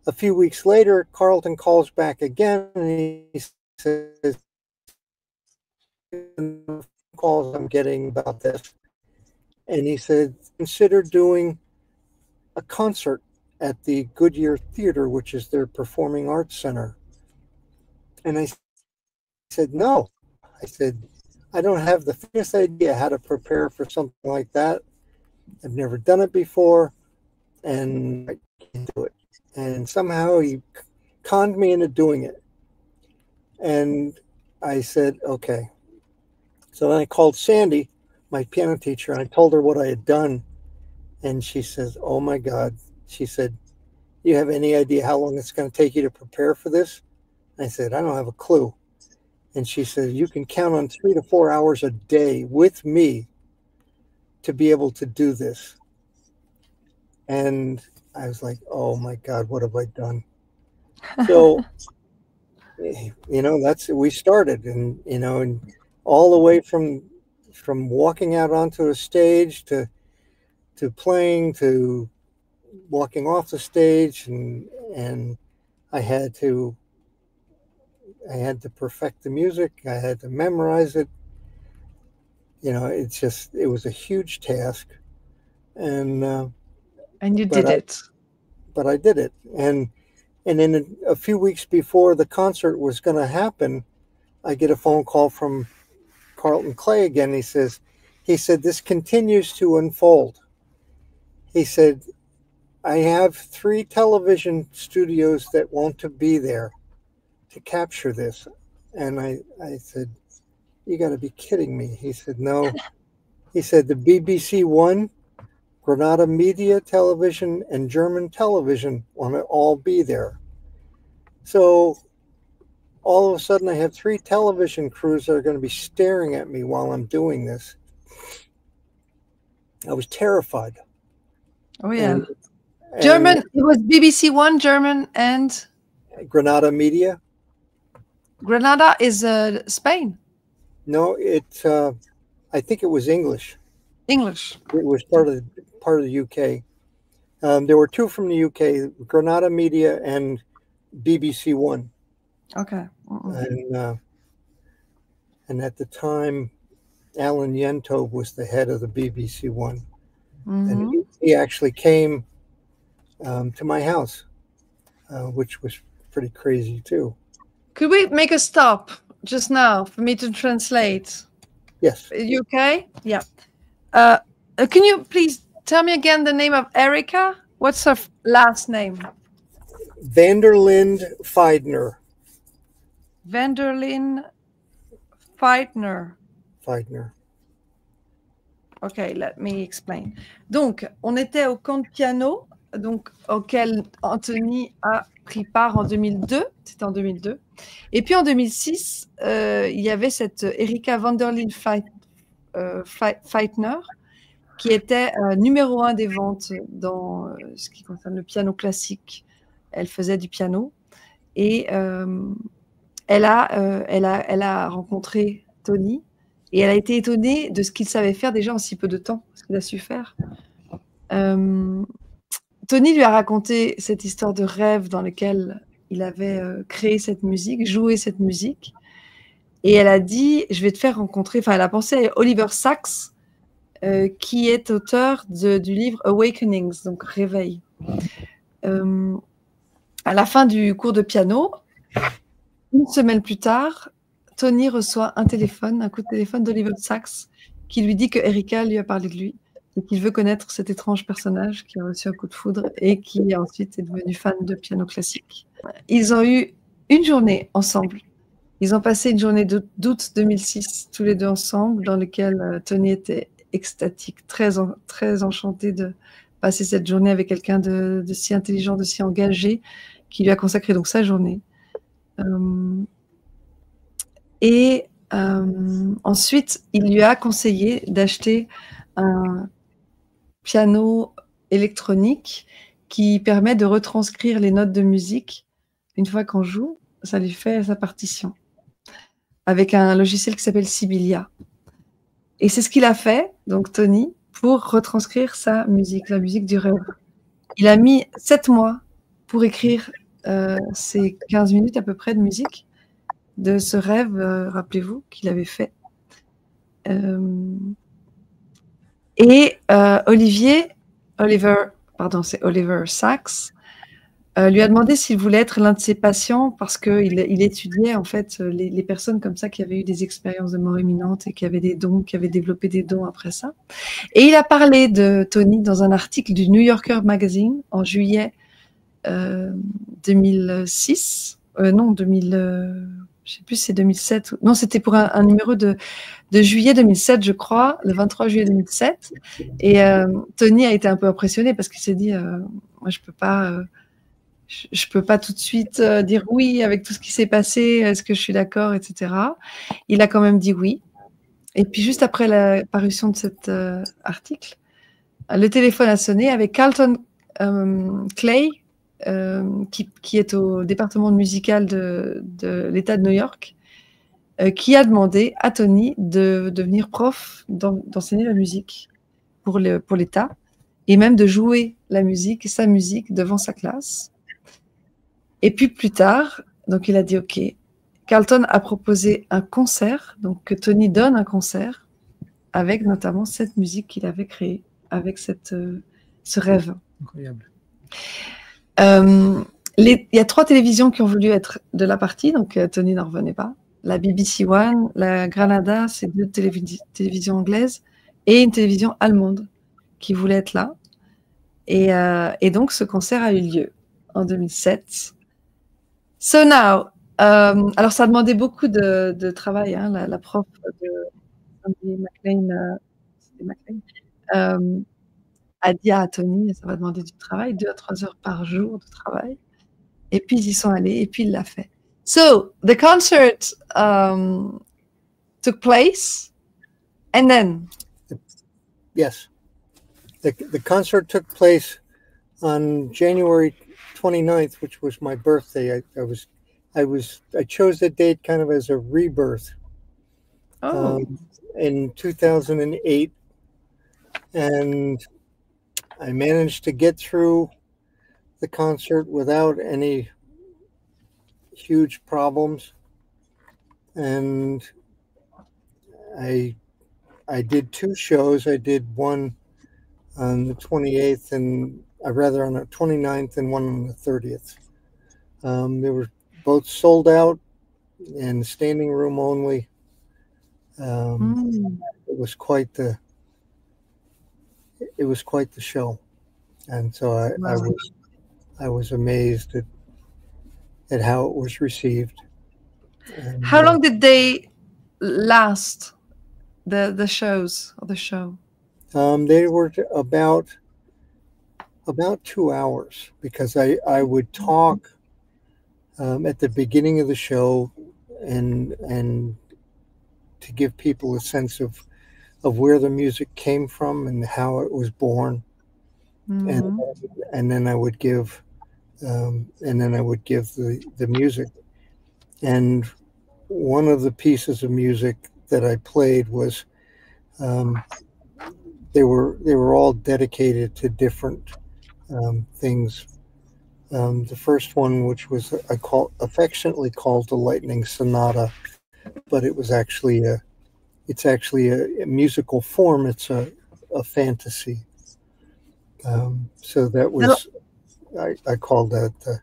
a few weeks later, Carlton calls back again and he says, calls I'm getting about this. And he said, consider doing a concert at the Goodyear Theater, which is their performing arts center. And I said, no. I said, I don't have the faintest idea how to prepare for something like that. I've never done it before, and I can't do it. And somehow he conned me into doing it. And I said, okay. So then I called Sandy, my piano teacher, and I told her what I had done. And she says, oh my God. She said, you have any idea how long it's going to take you to prepare for this? I said, I don't have a clue. And she said, you can count on 3 to 4 hours a day with me to be able to do this. And I was like, oh my God, what have I done? So, you know, we started, and, you know, and all the way from walking out onto a stage to playing, to walking off the stage, and I had to perfect the music. I had to memorize it. You know, it was a huge task, and you did it. But I did it, and then a few weeks before the concert was going to happen, I get a phone call from Carlton Clay again. He said, this continues to unfold. He said, I have 3 television studios that want to be there to capture this. And I said, you got to be kidding me. He said, no. He said, the BBC One, Granada Media Television, and German Television want to all be there. So all of a sudden I have 3 television crews that are going to be staring at me while I'm doing this. I was terrified. Oh, yeah. German, it was BBC One, German, and? Granada Media. Granada is Spain. No, I think it was English. English. It was part of the UK. There were 2 from the UK, Granada Media and BBC One. Okay. And at the time, Alan Yentov was the head of the BBC One. Mm-hmm. And he actually came to my house, which was pretty crazy too. Could we make a stop just now for me to translate? Yes. Are you okay? Yeah. Can you please tell me again the name of Erica? What's her last name? Vanderlinde Feidner. Vanderlinde Feidner. Feidner. Okay, let me explain. Donc, on était au camp de piano, donc, auquel Anthony a pris part en 2002. C'était en 2002. Et puis en 2006, il y avait cette Erica Vanderlinde Feidner qui était numéro 1 des ventes dans ce qui concerne le piano classique. Elle faisait du piano et elle a rencontré Tony et elle a été étonnée de ce qu'il savait faire déjà en si peu de temps, ce qu'il a su faire. Tony lui a raconté cette histoire de rêve dans lequel il avait créé cette musique, joué cette musique, et elle a dit, je vais te faire rencontrer, enfin elle a pensé à Oliver Sacks, qui est auteur du livre Awakenings, donc Réveil. À la fin du cours de piano, une semaine plus tard, Tony reçoit un coup de téléphone d'Oliver Sacks, qui lui dit que Erika lui a parlé de lui et qu'il veut connaître cet étrange personnage qui a reçu un coup de foudre et qui ensuite est devenu fan de piano classique. Ils ont eu une journée ensemble. Ils ont passé une journée d'août 2006, tous les deux ensemble, dans laquelle Tony était extatique, très enchanté de passer cette journée avec quelqu'un de si intelligent, de si engagé, qui lui a consacré donc sa journée. Ensuite, il lui a conseillé d'acheter un piano électronique qui permet de retranscrire les notes de musique. Une fois qu'on joue, ça lui fait sa partition avec un logiciel qui s'appelle Sibilla. Et c'est ce qu'il a fait, donc Tony, pour retranscrire sa musique, la musique du rêve. Il a mis 7 mois pour écrire ces 15 minutes à peu près de musique de ce rêve, rappelez-vous, qu'il avait fait. Oliver Sacks, lui a demandé s'il voulait être l'un de ses patients parce qu'il étudiait en fait les personnes comme ça qui avaient eu des expériences de mort imminente et qui avaient des dons, qui avaient développé des dons après ça. Et il a parlé de Tony dans un article du New Yorker Magazine en juillet 2006. Non, 2000. Je sais plus si c'est 2007. Non, c'était pour un numéro de juillet 2007, je crois, le 23 juillet 2007. Et Tony a été un peu impressionné parce qu'il s'est dit, moi, je peux pas tout de suite dire oui avec tout ce qui s'est passé. Est-ce que je suis d'accord, etc. Il a quand même dit oui. Et puis juste après la parution de cet article, le téléphone a sonné avec Carlton Clay, qui est au département musical de l'État de New York, qui a demandé à Tony de devenir prof, d'enseigner la musique pour l'État, et même de jouer sa musique devant sa classe. Et puis plus tard, donc il a dit OK. Carlton a proposé un concert, donc que Tony donne un concert, avec notamment cette musique qu'il avait créée, avec ce rêve. Incroyable. Il y a 3 télévisions qui ont voulu être de la partie, donc Tony n'en revenait pas. La BBC One, la Granada, c'est 2 télévisions anglaises, et une télévision allemande qui voulait être là. Et donc ce concert a eu lieu en 2007. So now, alors ça a demandé beaucoup de travail, hein, la prof de Sandy McLean, a dit à Tony, ça va demander du travail, 2 à 3 heures par jour de travail. Et puis, ils y sont allés, et puis il l'a fait. So, the concert took place, and then? Yes. The concert took place on January 29th, which was my birthday. I chose that date kind of as a rebirth. In 2008, and I managed to get through the concert without any huge problems, and I did 2 shows. I did one on the 28th and rather on the 29th and one on the 30th. They were both sold out and standing room only. It was quite the show, and so I was amazed at how it was received. And, how long did they last? The shows or the show? They were about 2 hours, because I would talk at the beginning of the show and to give people a sense of where the music came from and how it was born. Mm-hmm. and then I would give the music. And one of the pieces of music that I played was they were all dedicated to different things. The first one, which was affectionately called the Lightning Sonata, but it was actually a musical form. It's a fantasy. So that was, I called that the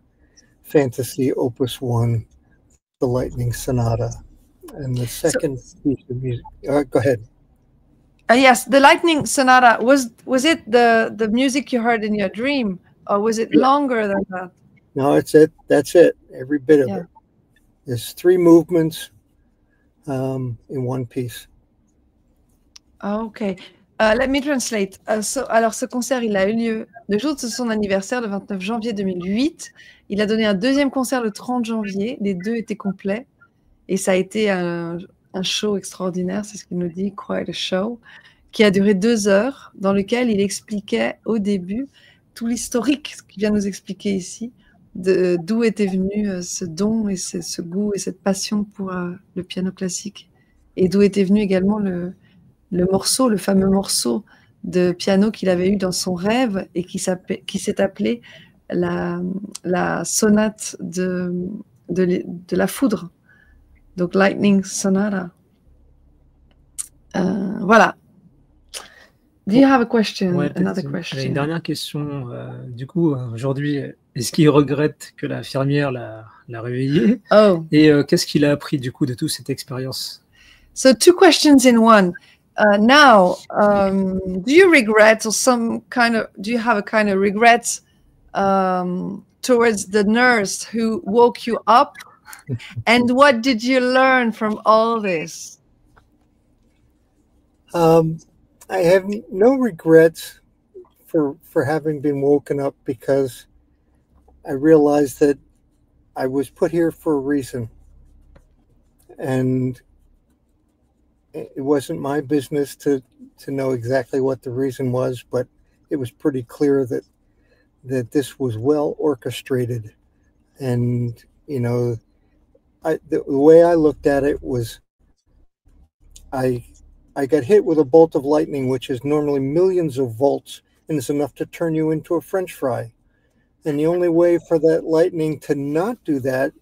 Fantasy Opus 1, the Lightning Sonata. And the second piece of music, go ahead. Yes, the Lightning Sonata, was it the music you heard in your dream, or was it longer than that? No, that's it, every bit of it. There's 3 movements in one piece. Okay. Let me translate. Alors, ce concert, il a eu lieu le jour de son anniversaire, le 29 janvier 2008. Il a donné un deuxième concert le 30 janvier. Les 2 étaient complets. Et ça a été un show extraordinaire, c'est ce qu'il nous dit, quite a show, qui a duré 2 heures, dans lequel il expliquait au début tout l'historique, ce qu'il vient nous expliquer ici, d'où était venu ce don et ce goût et cette passion pour le piano classique. Et d'où était venu également le morceau, le fameux morceau de piano qu'il avait eu dans son rêve et qui s'est appelé la sonate de la foudre. Donc, Lightning Sonata. Voilà. Do you have a question? Ouais, Another question? Une dernière question. Du coup, aujourd'hui, est-ce qu'il regrette que l'infirmière l'a réveillé? Oh. Et qu'est-ce qu'il a appris du coup de toute cette expérience? So 2 questions in one. Now, do you regret, or do you have a kind of regret towards the nurse who woke you up? And what did you learn from all this? I have no regrets for having been woken up, because I realized that I was put here for a reason. And it wasn't my business to know exactly what the reason was, but it was pretty clear that this was well orchestrated. And, you know, the way I looked at it was I got hit with a bolt of lightning, which is normally millions of volts and is enough to turn you into a French fry. And the only way for that lightning to not do that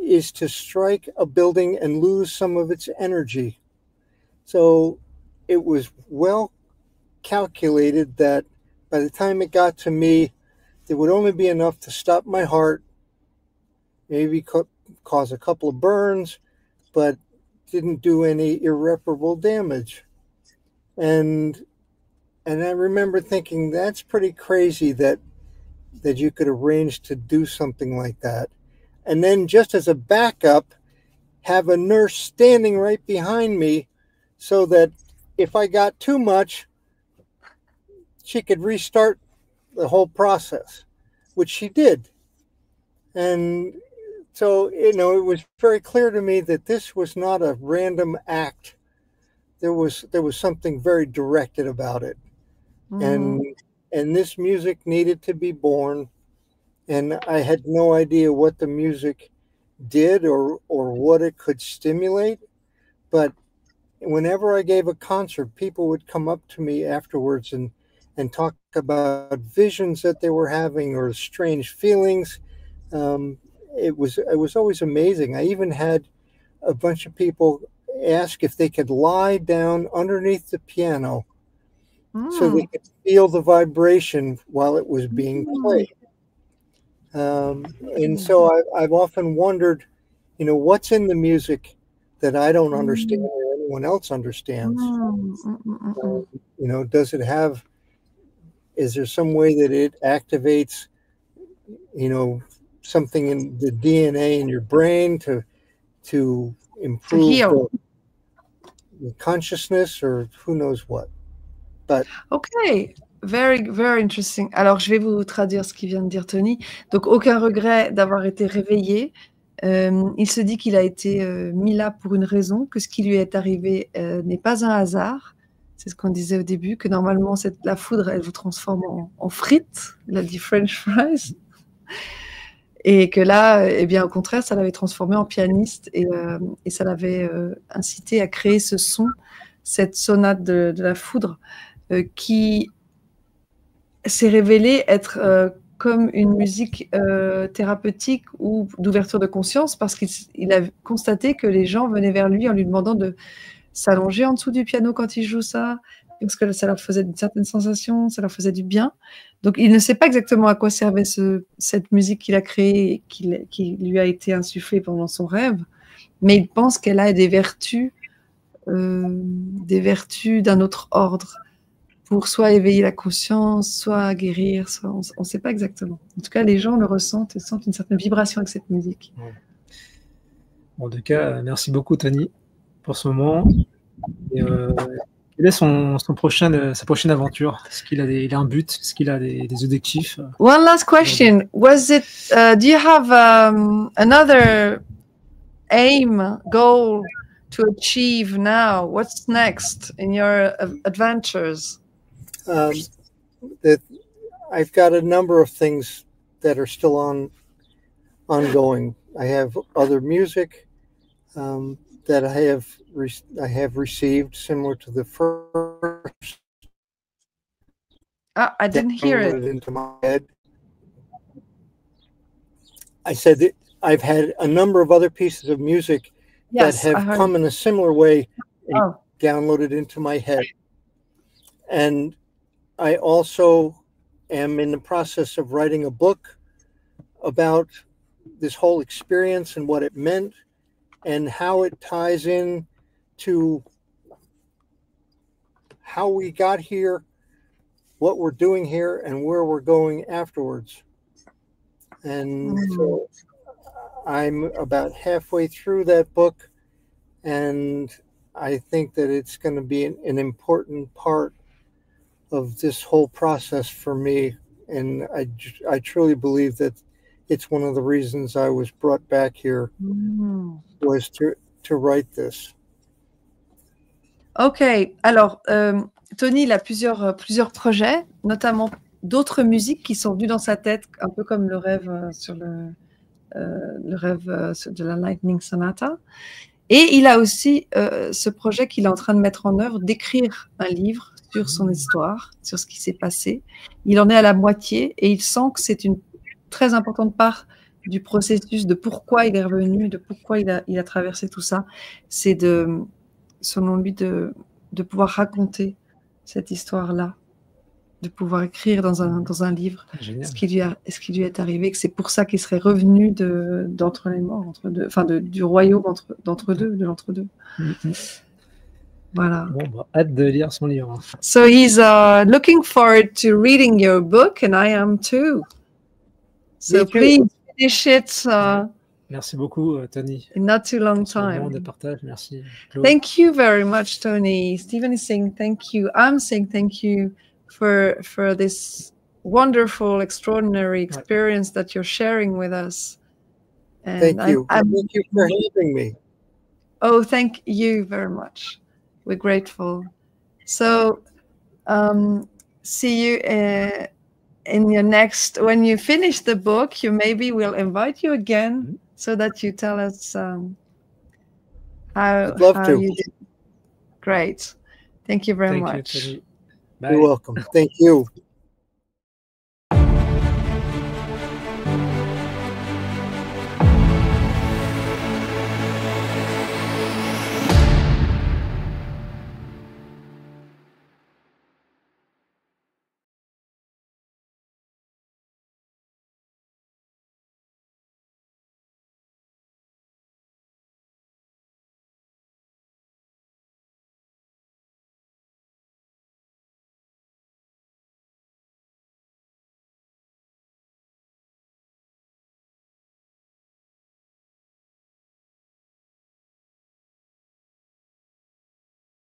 is to strike a building and lose some of its energy. So it was well calculated that by the time it got to me, there would only be enough to stop my heart, maybe cause a couple of burns, but didn't do any irreparable damage. And I remember thinking, that's pretty crazy that you could arrange to do something like that. And then just as a backup, have a nurse standing right behind me so that if I got too much, she could restart the whole process, which she did. And so, you know, it was very clear to me that this was not a random act. There was something very directed about it. Mm-hmm. And this music needed to be born. And I had no idea what the music did or what it could stimulate. But whenever I gave a concert, people would come up to me afterwards and talk about visions that they were having or strange feelings. It was always amazing. I even had a bunch of people ask if they could lie down underneath the piano so they could feel the vibration while it was being played. And so I've often wondered, you know, what's in the music that I don't understand or anyone else understands? You know, is there some way that it activates, you know, something in the DNA in your brain to improve the consciousness, or who knows what? But okay, very, very interesting. Alors, je vais vous traduire ce qu'il vient de dire Tony. Donc, aucun regret d'avoir été réveillé. Il se dit qu'il a été mis là pour une raison, que ce qui lui est arrivé n'est pas un hasard. C'est ce qu'on disait au début, que normalement, la foudre, elle vous transforme en frites. Il a dit French fries. Et que là, eh bien, au contraire, ça l'avait transformé en pianiste et ça l'avait incité à créer ce son, cette sonate de la foudre, qui s'est révélée être comme une musique thérapeutique ou d'ouverture de conscience, parce qu'il a constaté que les gens venaient vers lui en lui demandant de s'allonger en dessous du piano quand il joue ça, parce que ça leur faisait une certaine sensation, ça leur faisait du bien. Donc, il ne sait pas exactement à quoi servait cette musique qu'il a créée et qui lui a été insufflée pendant son rêve, mais il pense qu'elle a des vertus d'un autre ordre, pour soit éveiller la conscience, soit guérir, soit on ne sait pas exactement. En tout cas, les gens le ressentent et sentent une certaine vibration avec cette musique. Ouais. Bon, en tout cas, merci beaucoup Tony pour ce moment. Et, quelle est sa prochaine aventure? Est-ce qu'il a il a un but? Est-ce qu'il a des objectifs? One last question. Was it, do you have another aim, goal to achieve now? What's next in your adventures? That I've got a number of things that are still ongoing. I have other music that I have received, similar to the first. I didn't hear it. Into my head. I said that I've had a number of other pieces of music that have come in a similar way and downloaded into my head. And I also am in the process of writing a book about this whole experience and what it meant and how it ties in to how we got here, what we're doing here, and where we're going afterwards. And so I'm about halfway through that book, and I think that it's going to be an important part of this whole process for me. And I truly believe that it's one of the reasons I was brought back here was to write this. Ok, alors Tony, il a plusieurs projets, notamment d'autres musiques qui sont venues dans sa tête, un peu comme le rêve de la Lightning Sonata. Et il a aussi ce projet qu'il est en train de mettre en œuvre, d'écrire un livre sur son histoire, sur ce qui s'est passé. Il en est à la moitié et il sent que c'est une très importante part du processus de pourquoi il est revenu, de pourquoi il a traversé tout ça. C'est selon lui, de pouvoir raconter cette histoire-là, de pouvoir écrire dans un livre ce qui lui est arrivé, que c'est pour ça qu'il serait revenu d'entre les morts, du royaume de l'entre-deux. Voilà. Bon, bah, hâte de lire son livre. So he's looking forward to reading your book, and I am too. So please finish it. Merci beaucoup, Tony. In not too long time. De partage. Merci, Claude. Thank you very much, Tony. Stephen is saying thank you. I'm saying thank you for this wonderful, extraordinary experience that you're sharing with us. And thank you. Thank you for having me. Oh, thank you very much. We're grateful. So, see you in your next, when you finish the book, maybe we'll invite you again so that you tell us how you did. Great. Thank you very much. You, You're welcome. Thank you.